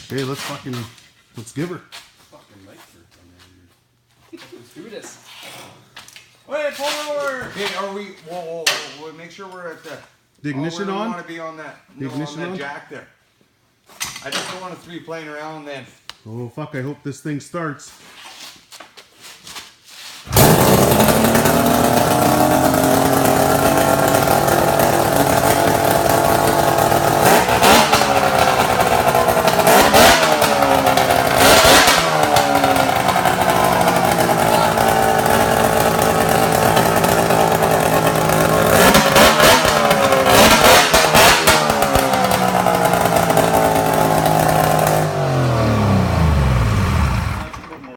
Hey, let's give her. Fucking lights are coming. Let's do this. Wait, pull over! Okay, are we... Whoa, make sure we're at the Ignition on? on? We want to be on that, Ignition on that on? jack there. I just don't want us to be playing around then. Oh fuck, I hope this thing starts.